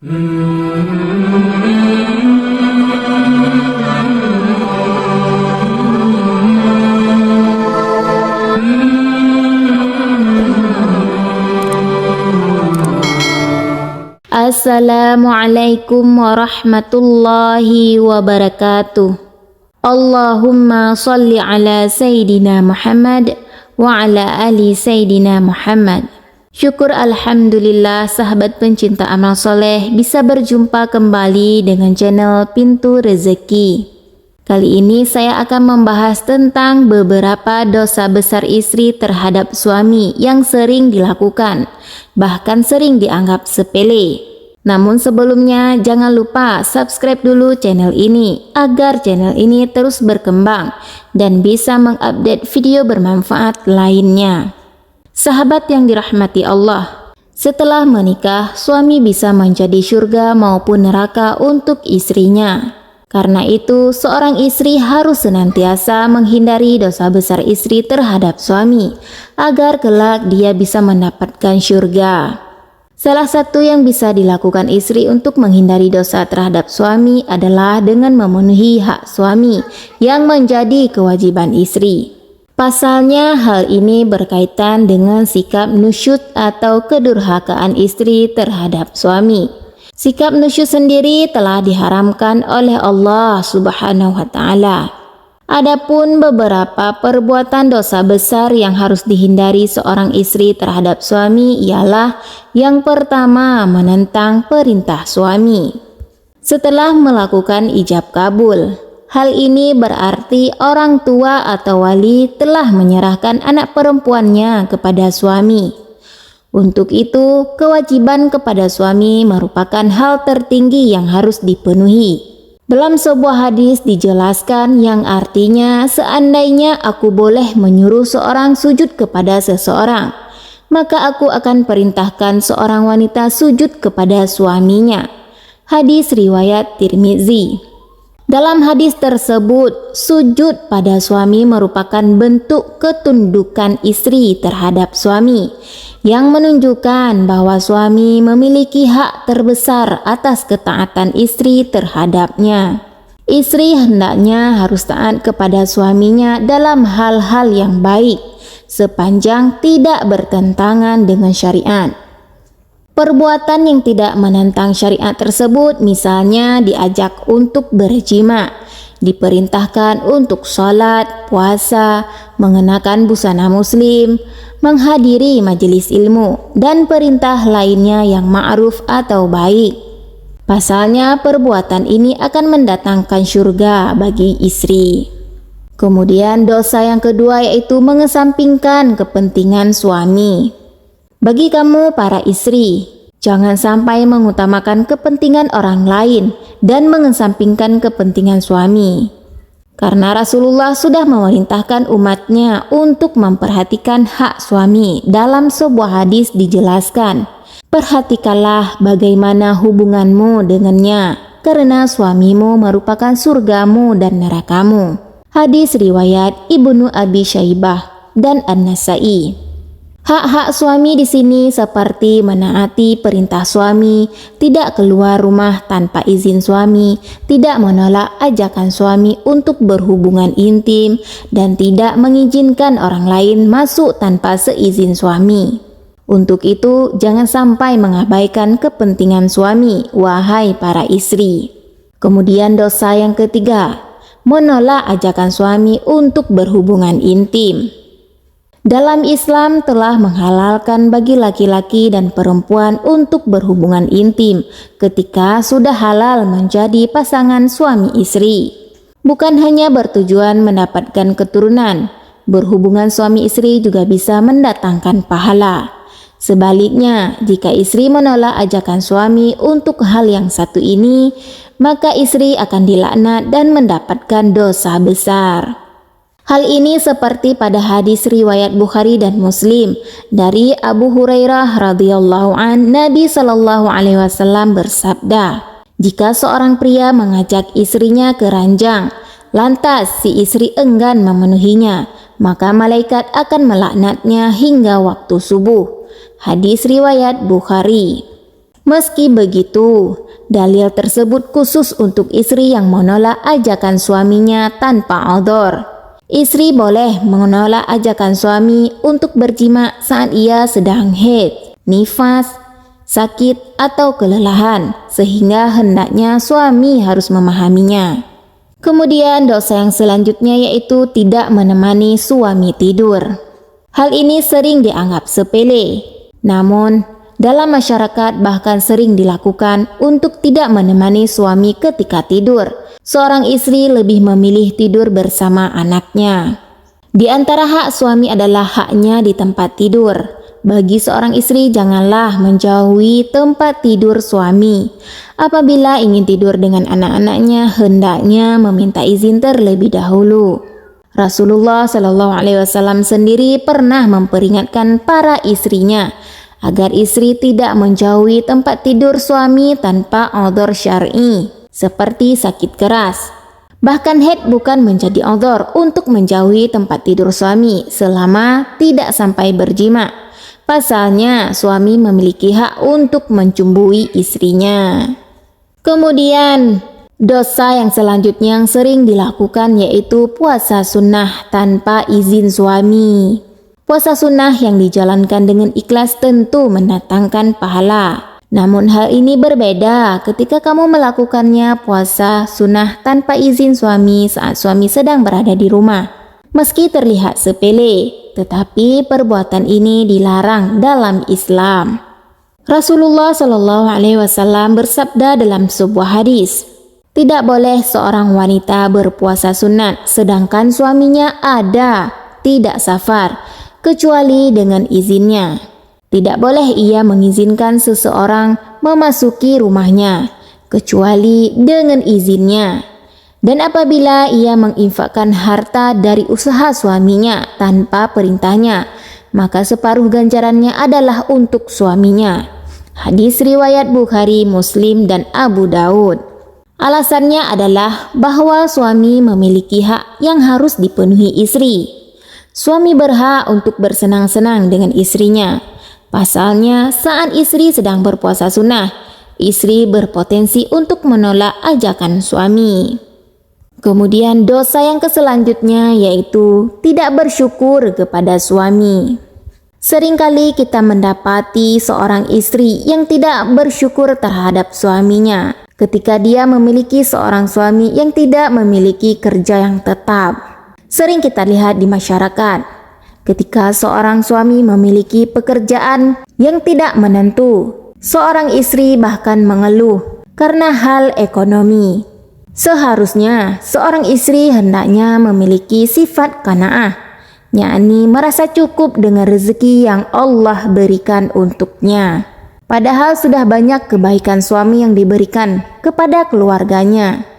Assalamualaikum warahmatullahi wabarakatuh. Allahumma salli ala Sayyidina Muhammad wa ala ali Sayyidina Muhammad. Syukur alhamdulillah sahabat pencinta amal soleh bisa berjumpa kembali dengan channel Pintu Rezeki. Kali ini saya akan membahas tentang beberapa dosa besar istri terhadap suami yang sering dilakukan, bahkan sering dianggap sepele. Namun sebelumnya jangan lupa subscribe dulu channel ini agar channel ini terus berkembang dan bisa mengupdate video bermanfaat lainnya. Sahabat yang dirahmati Allah, setelah menikah suami bisa menjadi surga maupun neraka untuk istrinya. Karena itu seorang istri harus senantiasa menghindari dosa besar istri terhadap suami agar kelak dia bisa mendapatkan surga. Salah satu yang bisa dilakukan istri untuk menghindari dosa terhadap suami adalah dengan memenuhi hak suami yang menjadi kewajiban istri. Pasalnya hal ini berkaitan dengan sikap nusyud atau kedurhakaan istri terhadap suami. Sikap nusyud sendiri telah diharamkan oleh Allah Subhanahu wa Ta'ala. Adapun beberapa perbuatan dosa besar yang harus dihindari seorang istri terhadap suami ialah yang pertama, menentang perintah suami. Setelah melakukan ijab kabul, hal ini berarti orang tua atau wali telah menyerahkan anak perempuannya kepada suami. Untuk itu, kewajiban kepada suami merupakan hal tertinggi yang harus dipenuhi. Dalam sebuah hadis dijelaskan yang artinya seandainya aku boleh menyuruh seorang sujud kepada seseorang, maka aku akan perintahkan seorang wanita sujud kepada suaminya. Hadis riwayat Tirmizi. Dalam hadis tersebut, sujud pada suami merupakan bentuk ketundukan istri terhadap suami, yang menunjukkan bahwa suami memiliki hak terbesar atas ketaatan istri terhadapnya. Istri hendaknya harus taat kepada suaminya dalam hal-hal yang baik, sepanjang tidak bertentangan dengan syariat. Perbuatan yang tidak menentang syariat tersebut misalnya diajak untuk berjima, diperintahkan untuk sholat, puasa, mengenakan busana muslim, menghadiri majelis ilmu, dan perintah lainnya yang ma'ruf atau baik. Pasalnya perbuatan ini akan mendatangkan surga bagi istri. Kemudian dosa yang kedua yaitu mengesampingkan kepentingan suami. Bagi kamu para istri, jangan sampai mengutamakan kepentingan orang lain dan mengesampingkan kepentingan suami. Karena Rasulullah sudah memerintahkan umatnya untuk memperhatikan hak suami. Dalam sebuah hadis dijelaskan, perhatikanlah bagaimana hubunganmu dengannya, karena suamimu merupakan surgamu dan nerakamu. Hadis riwayat Ibnu Abi Syaibah dan An-Nasai. Hak-hak suami di sini seperti menaati perintah suami, tidak keluar rumah tanpa izin suami, tidak menolak ajakan suami untuk berhubungan intim, dan tidak mengizinkan orang lain masuk tanpa seizin suami. Untuk itu, jangan sampai mengabaikan kepentingan suami, wahai para istri. Kemudian dosa yang ketiga, menolak ajakan suami untuk berhubungan intim. Dalam Islam telah menghalalkan bagi laki-laki dan perempuan untuk berhubungan intim ketika sudah halal menjadi pasangan suami istri. Bukan hanya bertujuan mendapatkan keturunan, berhubungan suami istri juga bisa mendatangkan pahala. Sebaliknya, jika istri menolak ajakan suami untuk hal yang satu ini, maka istri akan dilaknat dan mendapatkan dosa besar. Hal ini seperti pada hadis riwayat Bukhari dan Muslim dari Abu Hurairah radhiyallahu an, Nabi sallallahu alaihi wasallam bersabda, jika seorang pria mengajak istrinya ke ranjang, lantas si istri enggan memenuhinya, maka malaikat akan melaknatnya hingga waktu subuh. Hadis riwayat Bukhari. Meski begitu, dalil tersebut khusus untuk istri yang menolak ajakan suaminya tanpa udhur. Istri boleh menolak ajakan suami untuk berjima saat ia sedang haid, nifas, sakit, atau kelelahan, sehingga hendaknya suami harus memahaminya. Kemudian dosa yang selanjutnya yaitu tidak menemani suami tidur. Hal ini sering dianggap sepele, namun dalam masyarakat bahkan sering dilakukan untuk tidak menemani suami ketika tidur. Seorang istri lebih memilih tidur bersama anaknya. Di antara hak suami adalah haknya di tempat tidur. Bagi seorang istri janganlah menjauhi tempat tidur suami. Apabila ingin tidur dengan anak-anaknya, hendaknya meminta izin terlebih dahulu. Rasulullah SAW sendiri pernah memperingatkan para istrinya agar istri tidak menjauhi tempat tidur suami tanpa udhur syar'i, seperti sakit keras. Bahkan haid bukan menjadi udhur untuk menjauhi tempat tidur suami selama tidak sampai berjima. Pasalnya, suami memiliki hak untuk mencumbui istrinya. Kemudian, dosa yang selanjutnya yang sering dilakukan yaitu puasa sunnah tanpa izin suami. Puasa sunnah yang dijalankan dengan ikhlas tentu mendatangkan pahala. Namun hal ini berbeda ketika kamu melakukannya puasa sunnah tanpa izin suami saat suami sedang berada di rumah. Meski terlihat sepele, tetapi perbuatan ini dilarang dalam Islam. Rasulullah SAW bersabda dalam sebuah hadis, tidak boleh seorang wanita berpuasa sunat sedangkan suaminya tidak safar, kecuali dengan izinnya. Tidak boleh ia mengizinkan seseorang memasuki rumahnya, kecuali dengan izinnya. Dan apabila ia menginfakkan harta dari usaha suaminya tanpa perintahnya, maka separuh ganjarannya adalah untuk suaminya. Hadis riwayat Bukhari, Muslim, dan Abu Daud. Alasannya adalah bahwa suami memiliki hak yang harus dipenuhi istri. Suami berhak untuk bersenang-senang dengan istrinya. Pasalnya, saat istri sedang berpuasa sunnah, istri berpotensi untuk menolak ajakan suami. Kemudian dosa yang selanjutnya yaitu tidak bersyukur kepada suami. Seringkali kita mendapati seorang istri yang tidak bersyukur terhadap suaminya ketika dia memiliki seorang suami yang tidak memiliki kerja yang tetap. Sering kita lihat di masyarakat, ketika seorang suami memiliki pekerjaan yang tidak menentu, seorang istri bahkan mengeluh karena hal ekonomi. Seharusnya seorang istri hendaknya memiliki sifat qanaah, yakni merasa cukup dengan rezeki yang Allah berikan untuknya. Padahal sudah banyak kebaikan suami yang diberikan kepada keluarganya,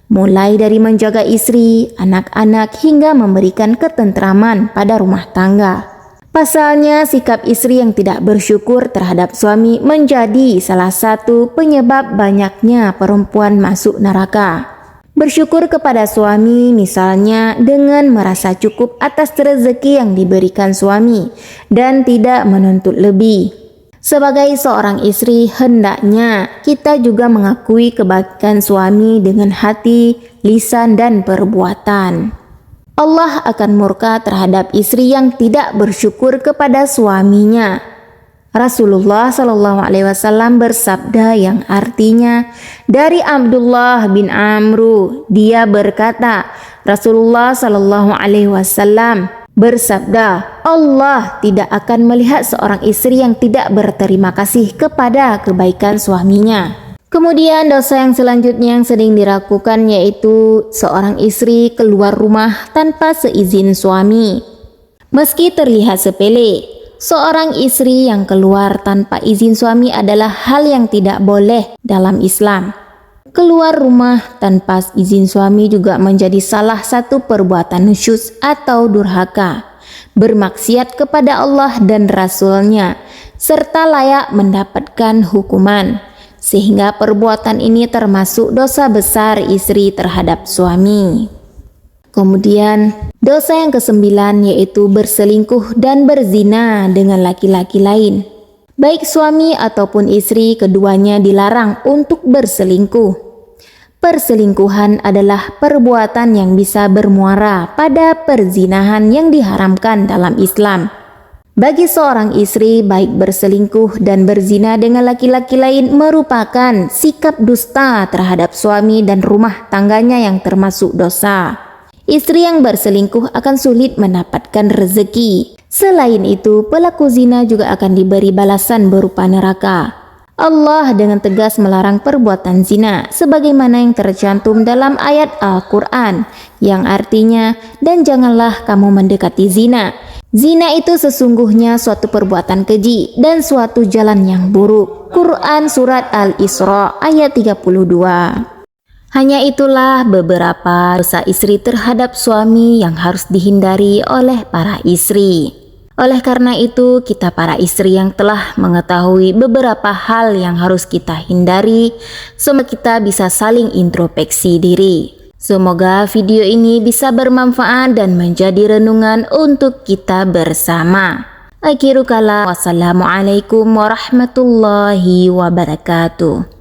mulai dari menjaga istri, anak-anak, hingga memberikan ketentraman pada rumah tangga. Pasalnya, sikap istri yang tidak bersyukur terhadap suami menjadi salah satu penyebab banyaknya perempuan masuk neraka. Bersyukur kepada suami misalnya dengan merasa cukup atas rezeki yang diberikan suami dan tidak menuntut lebih. Sebagai seorang istri, hendaknya kita juga mengakui kebaikan suami dengan hati, lisan, dan perbuatan. Allah akan murka terhadap istri yang tidak bersyukur kepada suaminya. Rasulullah SAW bersabda yang artinya, dari Abdullah bin Amru, dia berkata, Rasulullah SAW bersabda, Allah tidak akan melihat seorang istri yang tidak berterima kasih kepada kebaikan suaminya. Kemudian dosa yang selanjutnya yang sering dilakukan yaitu seorang istri keluar rumah tanpa seizin suami. Meski terlihat sepele, seorang istri yang keluar tanpa izin suami adalah hal yang tidak boleh dalam Islam. Keluar rumah tanpa izin suami juga menjadi salah satu perbuatan nusyuz atau durhaka, bermaksiat kepada Allah dan Rasul-Nya, serta layak mendapatkan hukuman. Sehingga perbuatan ini termasuk dosa besar istri terhadap suami. Kemudian dosa yang kesembilan yaitu berselingkuh dan berzina dengan laki-laki lain. Baik suami ataupun istri, keduanya dilarang untuk berselingkuh. Perselingkuhan adalah perbuatan yang bisa bermuara pada perzinahan yang diharamkan dalam Islam. Bagi seorang istri, baik berselingkuh dan berzina dengan laki-laki lain merupakan sikap dusta terhadap suami dan rumah tangganya yang termasuk dosa. Istri yang berselingkuh akan sulit mendapatkan rezeki. Selain itu, pelaku zina juga akan diberi balasan berupa neraka. Allah dengan tegas melarang perbuatan zina sebagaimana yang tercantum dalam ayat Al-Quran yang artinya, dan janganlah kamu mendekati zina. Zina itu sesungguhnya suatu perbuatan keji dan suatu jalan yang buruk. Quran Surat Al-Isra ayat 32. Hanya itulah beberapa dosa istri terhadap suami yang harus dihindari oleh para istri. Oleh karena itu, kita para istri yang telah mengetahui beberapa hal yang harus kita hindari, semoga kita bisa saling introspeksi diri. Semoga video ini bisa bermanfaat dan menjadi renungan untuk kita bersama. Akhiru kalam, wassalamualaikum warahmatullahi wabarakatuh.